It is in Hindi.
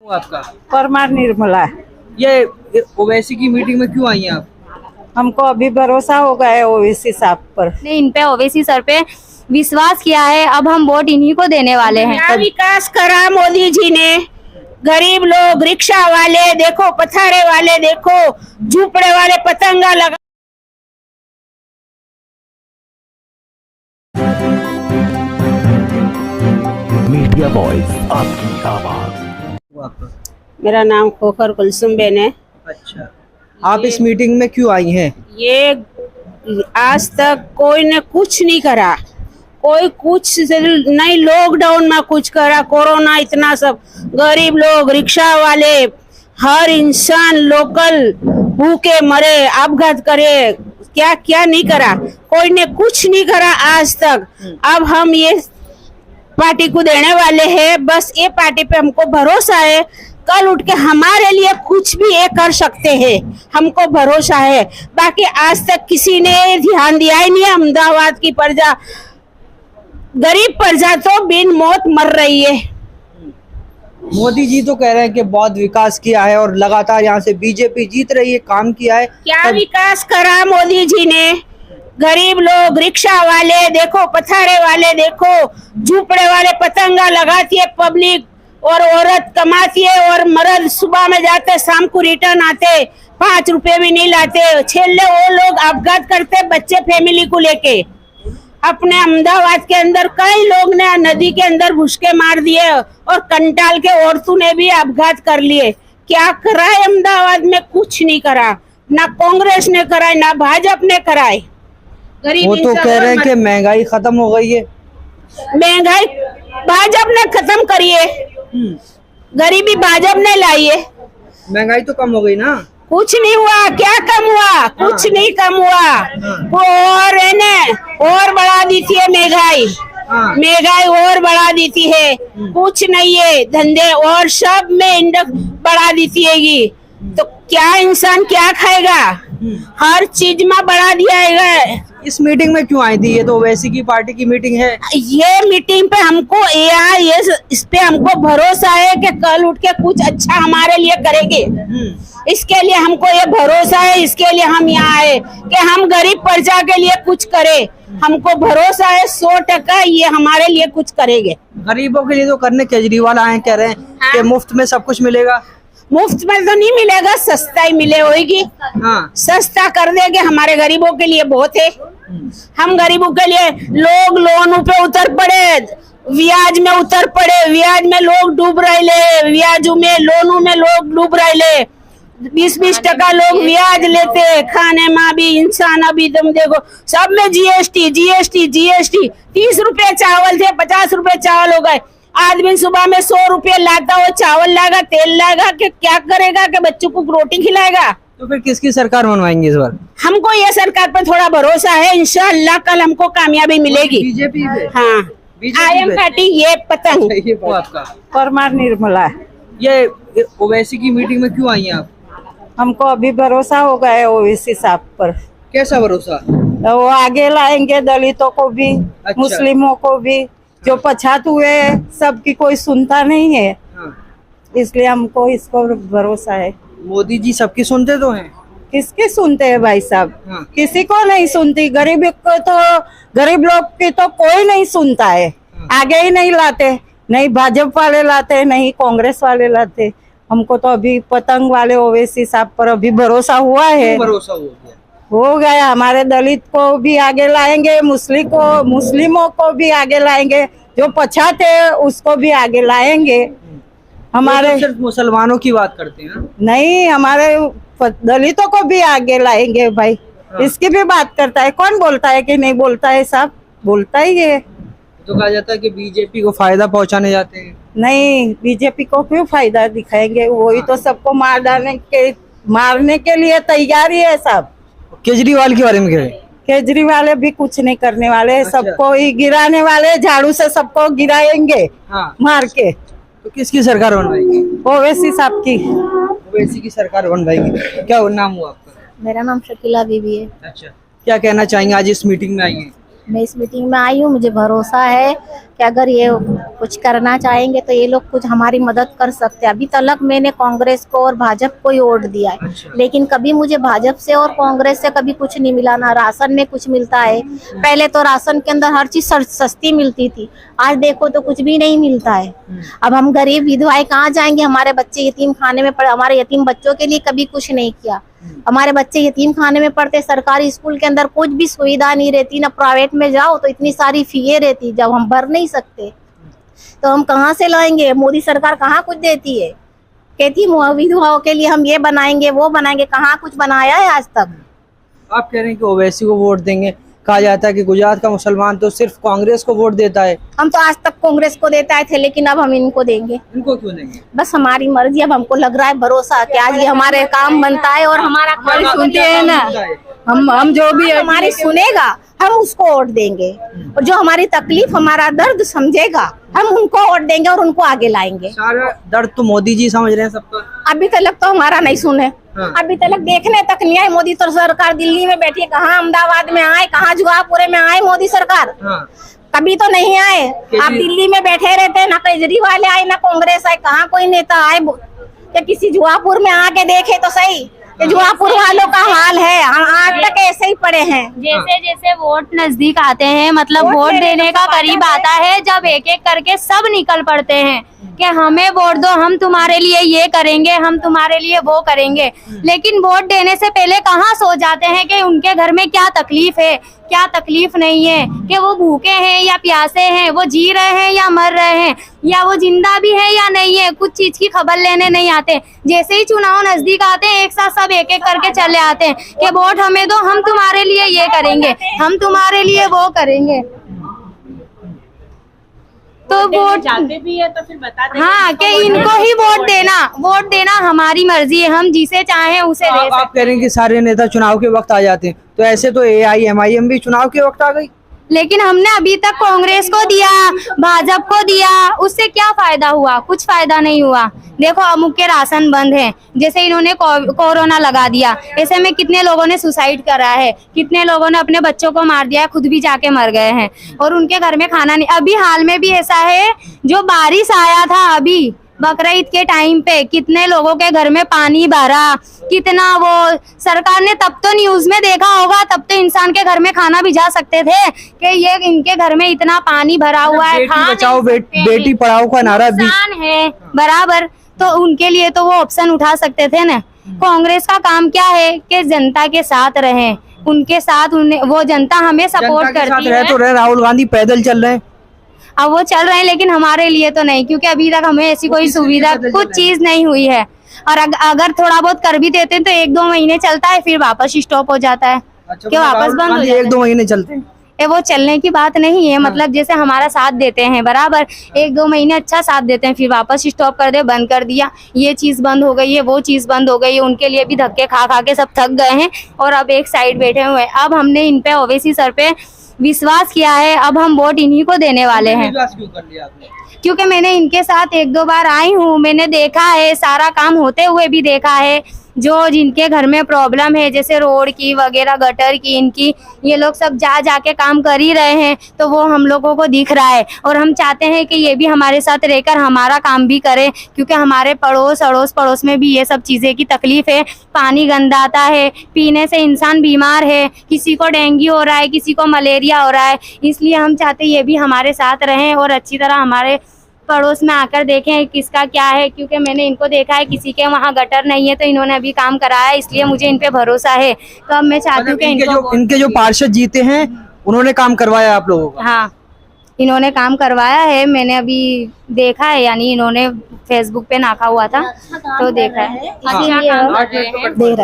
आपका परमार निर्मला। ये ओवैसी की मीटिंग में क्यों आई हैं आप? हमको अभी भरोसा हो गया है ओवैसी साहब पर। ने इन पे ओवैसी सर पे विश्वास किया है, अब हम वोट इन्हीं को देने वाले हैं। क्या विकास करा मोदी जी ने। गरीब लोग, रिक्शा वाले देखो, पथारे वाले देखो, झूपड़े वाले पतंगा लगा। मीडिया वॉइस, आपकी आवाज। वो आपका मेरा नाम खोखर कुलसुम बेन है। अच्छा, आप इस मीटिंग में क्यों आई हैं? ये आज तक कोई ने कुछ नहीं करा, कोई कुछ नहीं, लॉकडाउन में कुछ करा, कोरोना इतना सब, गरीब लोग, रिक्शा वाले, हर इंसान लोकल भूखे मरे, अपघात करे, क्या क्या नहीं करा, कोई ने कुछ नहीं करा आज तक। अब हम ये पार्टी को देने वाले हैं, बस ये पार्टी पे हमको भरोसा है, कल उठ के हमारे लिए कुछ भी ये कर सकते हैं, हमको भरोसा है। बाकी आज तक किसी ने ध्यान दिया ही नहीं है। अहमदाबाद की प्रजा, गरीब प्रजा तो बिन मौत मर रही है। मोदी जी तो कह रहे हैं कि बहुत विकास किया है और लगातार यहाँ से बीजेपी जीत रही है, काम किया है। क्या विकास करा मोदी जी ने। गरीब लोग, रिक्शा वाले देखो, पथारे वाले देखो, झूपड़े वाले पतंगा लगाती है पब्लिक, और औरत कमाती है और मर्द सुबह में जाते, शाम को रिटर्न आते, 5 रुपए भी नहीं लाते। छेले वो लोग अपघात करते बच्चे फैमिली को लेके। अपने अहमदाबाद के अंदर कई लोग ने नदी के अंदर भुसके मार दिए और कंटाल के औरतों ने भी अपघात कर लिए। क्या करा है अहमदाबाद में? कुछ नहीं करा, ना कांग्रेस ने कराए, ना भाजपा ने कराए। वो तो कह रहे हैं कि महंगाई खत्म हो गई है। महंगाई भाजपा ने खत्म करी है, गरीबी भाजपा ने लाई है। महंगाई तो कम हो गई ना? कुछ नहीं हुआ। क्या कम हुआ? कुछ नहीं कम हुआ। वो और है ना, और बढ़ा दी थी महंगाई, महंगाई और बढ़ा दी थी है। कुछ नहीं है, धंधे और सब में इंडेक्स बढ़ा दी थी है। तो क्या इंसान क्या खाएगा? हर चीज में बढ़ा दिया है। इस मीटिंग में क्यों आई थी? ये तो ओवैसी की पार्टी की मीटिंग है। ये मीटिंग पे हमको इस पे हमको भरोसा है कि कल उठ के कुछ अच्छा हमारे लिए करेंगे। इसके लिए हमको ये भरोसा है, इसके लिए हम यहाँ आए कि हम गरीब प्रजा के लिए कुछ करें। हमको भरोसा है 100% ये हमारे लिए कुछ करेंगे। गरीबों के लिए तो करने केजरीवाल आए, कह रहे हैं कि मुफ्त में सब कुछ मिलेगा। मुफ्त में तो नहीं मिलेगा, सस्ता ही मिले होगी। हाँ, सस्ता कर देंगे, हमारे गरीबों के लिए बहुत है। हम गरीबों के लिए, लोग लोनों पे उतर पड़े, ब्याज में उतर पड़े, ब्याज में लोग डूब रहे, ब्याजों में, लोनों में लोग डूब रहे। 20-20% लोग ब्याज लेते, खाने में भी इंसान अभी तुम देखो सब में जीएसटी 30 रुपए चावल थे, 50 रुपए चावल हो गए। आदमी सुबह में 100 रुपये लाता हो, चावल लाएगा, तेल लाएगा, कि क्या करेगा? कि बच्चों को रोटी खिलाएगा? तो फिर किसकी सरकार बनवाएंगे इस बार? हमको ये सरकार पर थोड़ा भरोसा है, इंशाअल्लाह कल हमको कामयाबी मिलेगी। बीजेपी पे? हाँ, आईएम पार्टी ये पतंग। वो आपका परमार निर्मला। ये ओवैसी की मीटिंग में क्यों आई हैं आप? हमको अभी भरोसा हो गया है ओवैसी साहब पर। कैसा भरोसा? वो आगे लाएंगे दलितों को भी, अच्छा। मुस्लिमों को भी, जो पछात हुए सबकी कोई सुनता नहीं है। हाँ। इसलिए हमको इसको भरोसा है। मोदी जी सबकी सुनते तो हैं। किसके सुनते हैं भाई साहब? हाँ। किसी को नहीं सुनती। गरीब को तो, गरीब लोग की तो कोई नहीं सुनता है। आगे ही नहीं लाते, नहीं भाजपा वाले लाते, नहीं कांग्रेस वाले लाते। हमको तो अभी पतंग वाले ओवैसी साहब पर अभी भरोसा हुआ है। भरोसा हो गया। हो गया। हमारे दलित को भी आगे लाएंगे, मुस्लिमों को भी आगे लाएंगे, जो पछात है उसको भी आगे लाएंगे। हमारे तो सिर्फ मुसलमानों की बात करते हैं ना? नहीं, हमारे दलितों को भी आगे लाएंगे भाई। हाँ। इसकी भी बात करता है। कौन बोलता है कि नहीं बोलता है? साहब बोलता ही है। तो कहा जाता है कि बीजेपी को फायदा पहुंचाने जाते हैं। नहीं, बीजेपी को क्यों फायदा दिखाएंगे? वही तो सबको मारने के लिए तैयार ही है साहब। केजरीवाल के बारे में कह रहे हैं? केजरीवाल भी कुछ नहीं करने वाले। अच्छा। सबको ही गिराने वाले, झाड़ू से सबको गिराएंगे। हाँ। मार के। तो किसकी सरकार बनवाएगी? ओवैसी साहब की। ओवैसी की सरकार बनवाएगी। क्या नाम हुआ आपका? मेरा नाम शकीला बीबी है। अच्छा, क्या कहना चाहेंगे? आज इस मीटिंग में आई हैं? मैं इस मीटिंग में आई हूँ, मुझे भरोसा है कि अगर ये कुछ करना चाहेंगे तो ये लोग कुछ हमारी मदद कर सकते हैं। अभी तक मैंने कांग्रेस को और भाजपा को ही वोट दिया है, लेकिन कभी मुझे भाजपा से और कांग्रेस से कभी कुछ नहीं मिला, ना राशन में कुछ मिलता है। पहले तो राशन के अंदर हर चीज सस्ती मिलती थी, आज देखो तो कुछ भी नहीं मिलता है। अब हम गरीब विधवाएं कहाँ जाएंगे? हमारे बच्चे यतीम खाने में पड़े, हमारे यतीम बच्चों के लिए कभी कुछ नहीं किया। हमारे बच्चे यतीम खाने में पढ़ते, सरकारी स्कूल के अंदर कुछ भी सुविधा नहीं रहती, ना प्राइवेट में जाओ तो इतनी सारी फीस रहती, जब हम भर नहीं सकते तो हम कहाँ से लाएंगे? मोदी सरकार कहाँ कुछ देती है? कहती विधवाओं के लिए हम ये बनाएंगे वो बनाएंगे, कहाँ कुछ बनाया है आज तक? आप कह रहे हैं कि ओवैसी को वोट देंगे, कहा जाता है कि गुजरात का मुसलमान तो सिर्फ कांग्रेस को वोट देता है। हम तो आज तक कांग्रेस को देते थे, लेकिन अब हम इनको देंगे। इनको क्यों देंगे? बस हमारी मर्जी, अब हमको लग रहा है भरोसा कि आज ये हमारे काम बनता है और हमारा काम सुनते हैं ना, हम जो भी हमारी सुनेगा हम उसको वोट देंगे, और जो हमारी तकलीफ हमारा दर्द समझेगा हम उनको वोट देंगे और उनको आगे लाएंगे। सारा दर्द तो मोदी जी समझ रहे हैं सबका। अभी तक तो हमारा नहीं सुने, अभी तक देखने तक नहीं आए। मोदी तो सरकार दिल्ली में बैठी है, कहाँ अहमदाबाद में आए, कहाँ जुआपुरे में आए मोदी सरकार? कभी तो नहीं आए। आप दिल्ली में बैठे रहते हैं, ना केजरीवाल आए ना कांग्रेस आए, कहाँ कोई नेता आए? या किसी जुआपुर में आके देखे तो सही, जुआपुर वालों का हाल है, हम आज तक ऐसे ही पड़े हैं। जैसे जैसे वोट नजदीक आते हैं, मतलब वोट देने का करीब आता है, जब एक एक करके सब निकल पड़ते हैं कि हमें वोट दो, हम तुम्हारे लिए ये करेंगे, हम तुम्हारे लिए वो करेंगे। लेकिन वोट देने से पहले कहाँ सो जाते हैं कि उनके घर में क्या तकलीफ है, क्या तकलीफ नहीं है, कि वो भूखे हैं या प्यासे हैं, वो जी रहे हैं या मर रहे हैं, या वो जिंदा भी है या नहीं है, कुछ चीज की खबर लेने नहीं आते। जैसे ही चुनाव नजदीक आते हैं, एक साथ सब एक एक करके चले आते हैं कि वोट हमें दो, हम तुम्हारे लिए ये करेंगे, हम तुम्हारे लिए वो करेंगे। तो वोट चाहते भी है तो फिर बता दें। हाँ, कि इनको ही वोट देना हमारी मर्जी है, हम जिसे चाहें उसे दे सकते हैं। आप कह रहे हैं कि सारे नेता चुनाव के वक्त आ जाते हैं, तो ऐसे तो AIMIM भी चुनाव के वक्त आ गई। लेकिन हमने अभी तक कांग्रेस को दिया, भाजपा को दिया, उससे क्या फायदा हुआ? कुछ फायदा नहीं हुआ। देखो अमुक के राशन बंद है, जैसे इन्होंने कोरोना लगा दिया, ऐसे में कितने लोगों ने सुसाइड करा है, कितने लोगों ने अपने बच्चों को मार दिया है, खुद भी जाके मर गए हैं, और उनके घर में खाना नहीं। अभी हाल में भी ऐसा है, जो बारिश आया था अभी बकरीद के टाइम पे, कितने लोगों के घर में पानी भरा, कितना वो सरकार ने तब तो न्यूज में देखा होगा, तब तो इंसान के घर में खाना भिजा सकते थे कि ये इनके घर में इतना पानी भरा हुआ है, बेटी बचाओ बेटी पढ़ाओ का नारा भी है बराबर, तो उनके लिए तो वो ऑप्शन उठा सकते थे ना। कांग्रेस का काम क्या है कि जनता के साथ रहे, उनके साथ वो जनता हमें सपोर्ट करती है। तो राहुल गांधी पैदल चल रहे हैं, अब वो चल रहे हैं, लेकिन हमारे लिए तो नहीं, क्योंकि अभी तक हमें ऐसी कोई सुविधा कुछ चीज नहीं हुई है। और अगर थोड़ा बहुत कर भी देते हैं तो 1-2 महीने चलता है, फिर वापस स्टॉप हो जाता है। कि वापस बंद हो जाता है। 1-2 महीने चलते हैं, वो चलने की बात नहीं है। मतलब जैसे हमारा साथ देते हैं बराबर, 1-2 महीने अच्छा साथ देते हैं, फिर वापस स्टॉप कर दे, बंद कर दिया, ये चीज बंद हो गई है, वो चीज बंद हो गई है। उनके लिए भी धक्के खा खा के सब थक गए हैं और अब एक साइड बैठे हुए हैं। अब हमने इन पे ओवैसी सर पे विश्वास किया है, अब हम वोट इन्हीं को देने वाले हैं। विश्वास क्यों कर लिया आपने? क्योंकि मैंने इनके साथ 1-2 बार आई हूँ, मैंने देखा है, सारा काम होते हुए भी देखा है। जो जिनके घर में प्रॉब्लम है, जैसे रोड की वगैरह, गटर की, इनकी, ये लोग सब जा जाके काम कर ही रहे हैं, तो वो हम लोगों को दिख रहा है। और हम चाहते हैं कि ये भी हमारे साथ रहकर हमारा काम भी करे, क्योंकि हमारे पड़ोस में भी ये सब चीज़ें की तकलीफ है। पानी गंदा आता है, पीने से इंसान बीमार है, किसी को डेंगू हो रहा है, किसी को मलेरिया हो रहा है। इसलिए हम चाहते हैं ये भी हमारे साथ रहें और अच्छी तरह हमारे पड़ोस में आकर देखें किसका क्या है। क्योंकि मैंने इनको देखा है, किसी के वहाँ गटर नहीं है तो इन्होंने अभी काम कराया, इसलिए मुझे इन पे भरोसा है। तो अब मैं चाहती हूँ कि इनके जो पार्षद जीते हैं उन्होंने काम करवाया आप लोगों का? हाँ, इन्होंने काम करवाया है, मैंने अभी देखा है, यानी इन्होंने फेसबुक पे नाका हुआ था तो देखा है, इसीलिए हम देख रहे हैं।